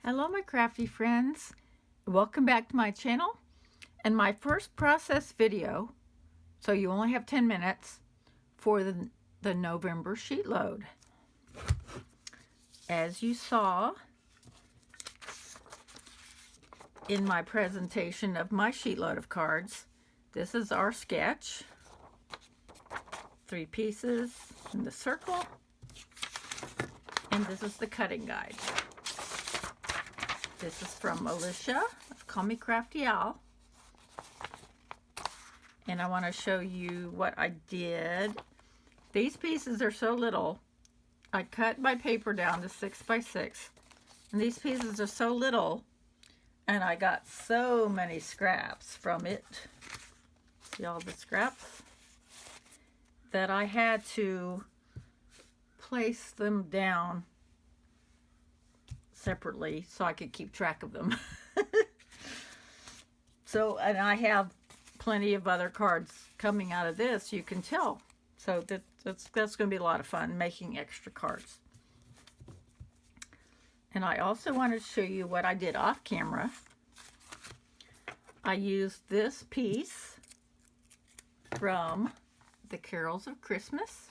Hello my crafty friends, welcome back to my channel and my first process video, so you only have 10 minutes for the November sheet load. As you saw in my presentation of my sheet load of cards, this is our sketch, 3 pieces in the circle, and this is the cutting guide. This is from Alicia of Call Me Crafty Al. And I want to show you what I did. These pieces are so little. I cut my paper down to 6 by 6. And these pieces are so little. And I got so many scraps from it. See all the scraps? That I had to place them down separately so I could keep track of them. So, and I have plenty of other cards coming out of this, you can tell. So that's going to be a lot of fun, making extra cards. And I also wanted to show you what I did off camera. I used this piece from the Carols of Christmas.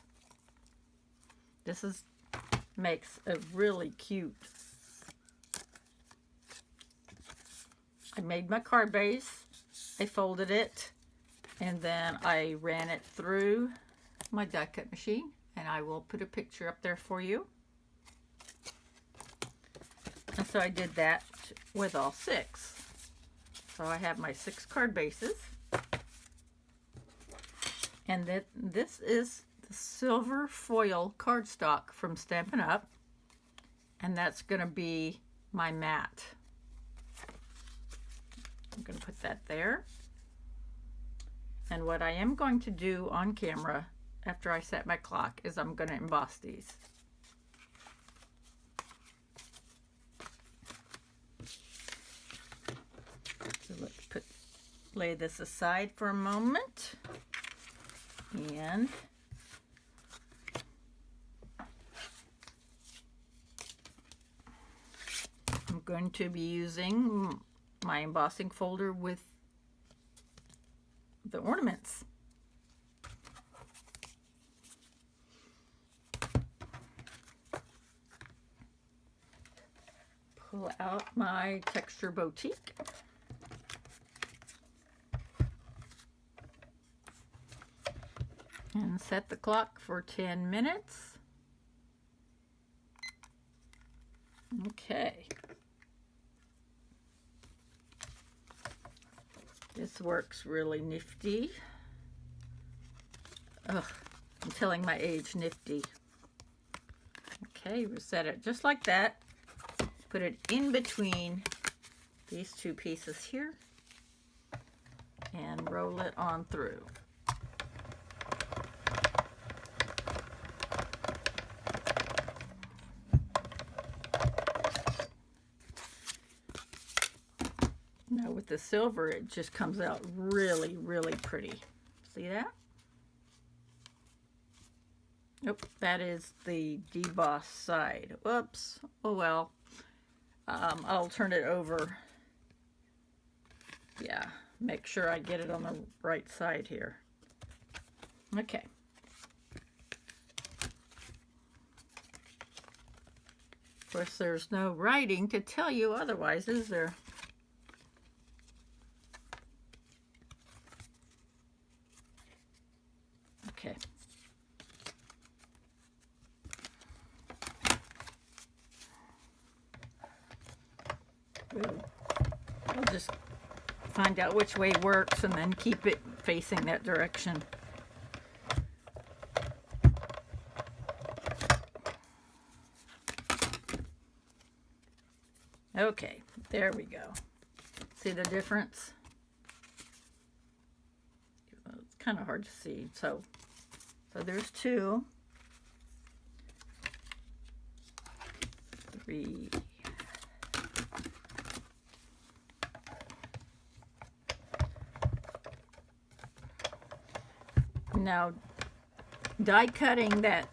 This makes a really cute. I made my card base, I folded it, and then I ran it through my die cut machine, and I will put a picture up there for you. And so I did that with all 6. So I have my 6 card bases, and this is the silver foil cardstock from Stampin' Up, and that's going to be my mat. I'm going to put that there. And what I am going to do on camera after I set my clock is I'm going to emboss these. So let's lay this aside for a moment. And I'm going to be using my embossing folder with the ornaments. Pull out my Texture Boutique. And set the clock for 10 minutes. Okay. This works really nifty. Ugh, I'm telling my age, nifty. Okay, we set it just like that. Put it in between these 2 pieces here and roll it on through. Now with the silver, it just comes out really, really pretty. See that? Nope, that is the deboss side. Whoops. Oh well. I'll turn it over. Yeah, make sure I get it on the right side here. Okay. Of course, there's no writing to tell you otherwise, is there? Okay. We'll just find out which way works and then keep it facing that direction. Okay, there we go. See the difference? It's kind of hard to see. So there's 2, 3. Now, die cutting the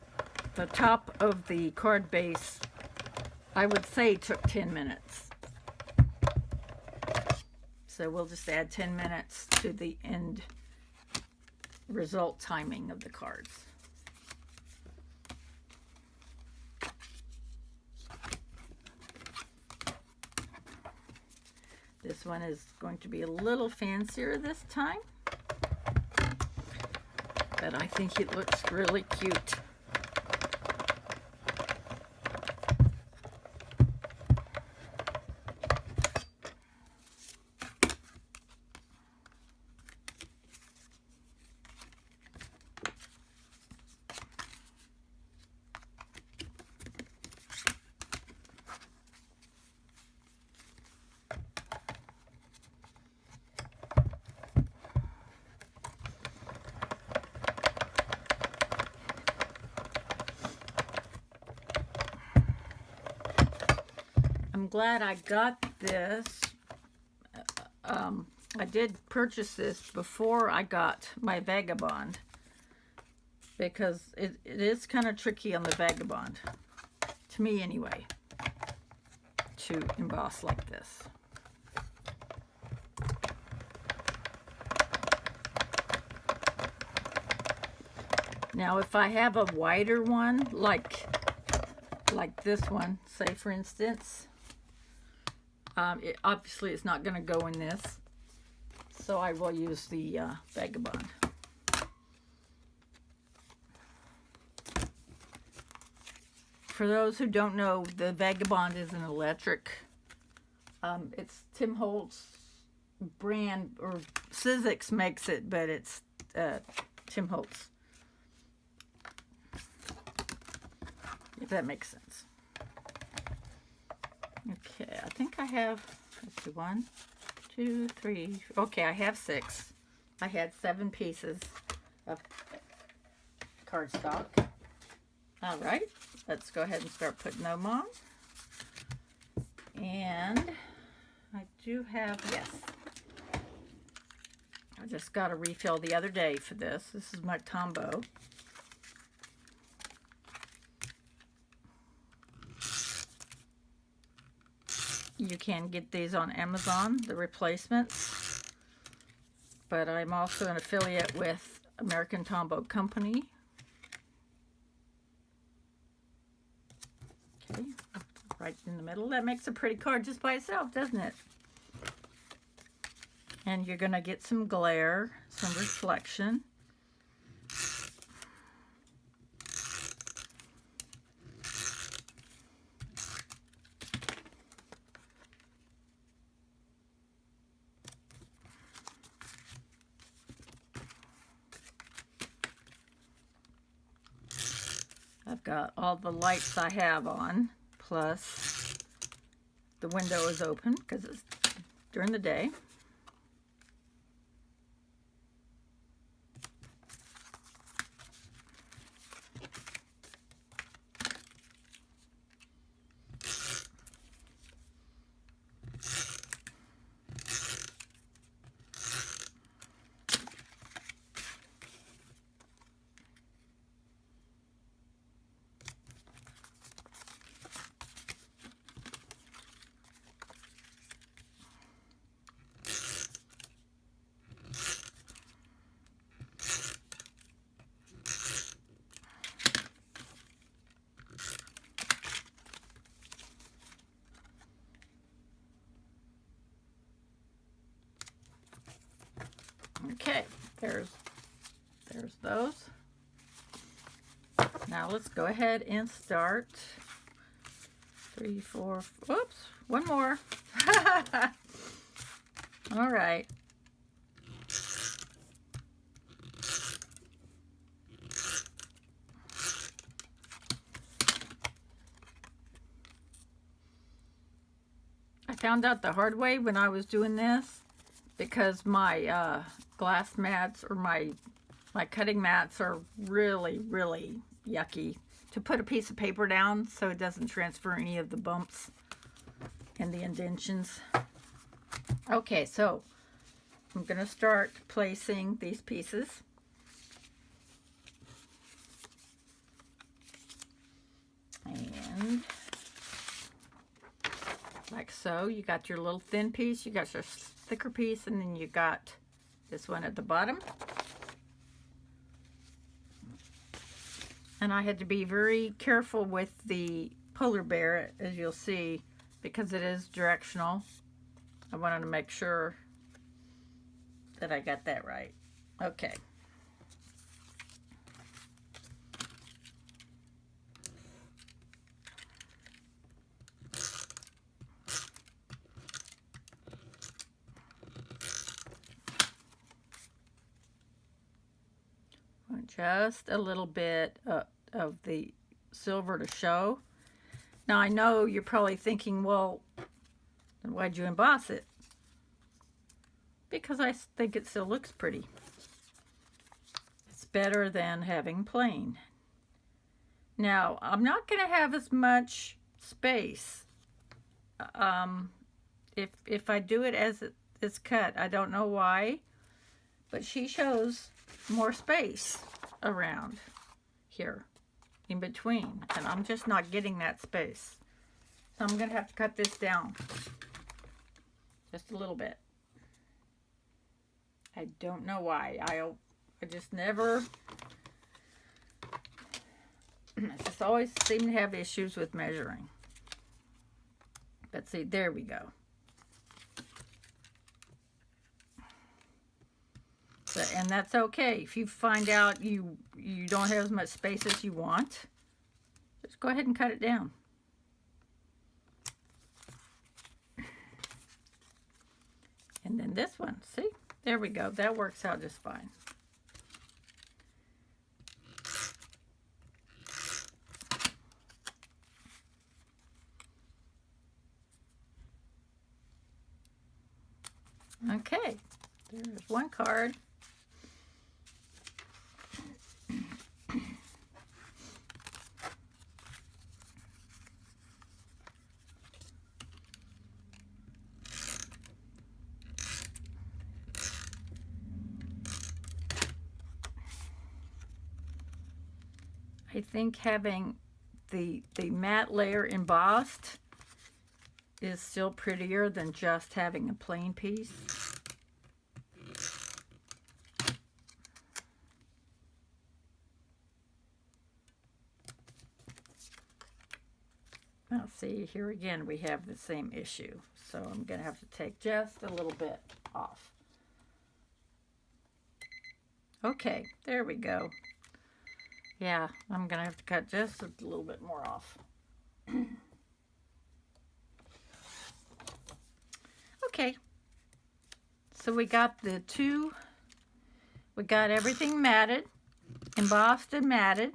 top of the card base, I would say took 10 minutes. So we'll just add 10 minutes to the end result timing of the cards. This one is going to be a little fancier this time, but I think it looks really cute. I'm glad I got this. I did purchase this before I got my Vagabond, because it is kind of tricky on the Vagabond, to me anyway, to emboss like this. Now if I have a wider one, like this one, say for instance, it obviously it's not going to go in this, so I will use the Vagabond. For those who don't know, the Vagabond is an electric. It's Tim Holtz brand, or Sizzix makes it, but it's Tim Holtz. If that makes sense. Okay, I think I have, let's see, 1, 2, 3, okay, I have 6. I had 7 pieces of cardstock. All right, let's go ahead and start putting them on. And I do have, yes, I just got a refill the other day for this. This is my Tombow. You can get these on Amazon, the replacements, but I'm also an affiliate with American Tombow Company. Okay, right in the middle. That makes a pretty card just by itself, doesn't it? And you're going to get some glare, some reflection. I've got all the lights I have on, plus the window is open because it's during the day. Okay, there's those. Now let's go ahead and start. 3, 4, whoops, one more. All right. I found out the hard way when I was doing this, because my glass mats, or my cutting mats, are really yucky. To put a piece of paper down so it doesn't transfer any of the bumps and the indentions. Okay, so I'm going to start placing these pieces. And like like so. You got your little thin piece, you got your thicker piece, and then you got this one at the bottom. And I had to be very careful with the polar bear, as you'll see, because it is directional. I wanted to make sure that I got that right. Okay. Just a little bit of the silver to show. Now I know you're probably thinking, well, then why'd you emboss it? Because I think it still looks pretty. It's better than having plain. Now I'm not going to have as much space if I do it as it's cut. I don't know why, but she shows more space around here in between, and I'm just not getting that space, so I'm gonna have to cut this down just a little bit. I don't know why. I just never I just always seem to have issues with measuring. But see, there we go. So, and that's okay. If you find out you don't have as much space as you want, just go ahead and cut it down. And then this one, see? There we go. That works out just fine. Okay, there's one card. I think having the matte layer embossed is still prettier than just having a plain piece. Now see, here again we have the same issue, so I'm going to have to take just a little bit off. Okay, there we go. Yeah, I'm going to have to cut just a little bit more off. Okay, so we got we got everything matted, embossed and matted.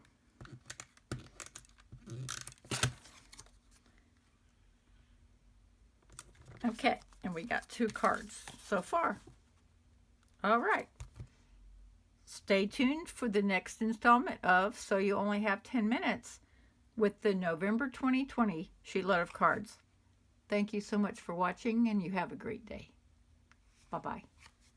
Okay, and we got 2 cards so far. All right. Stay tuned for the next installment of So You Only Have 10 Minutes with the November 2020 Sheetload of Cards. Thank you so much for watching, and you have a great day. Bye-bye.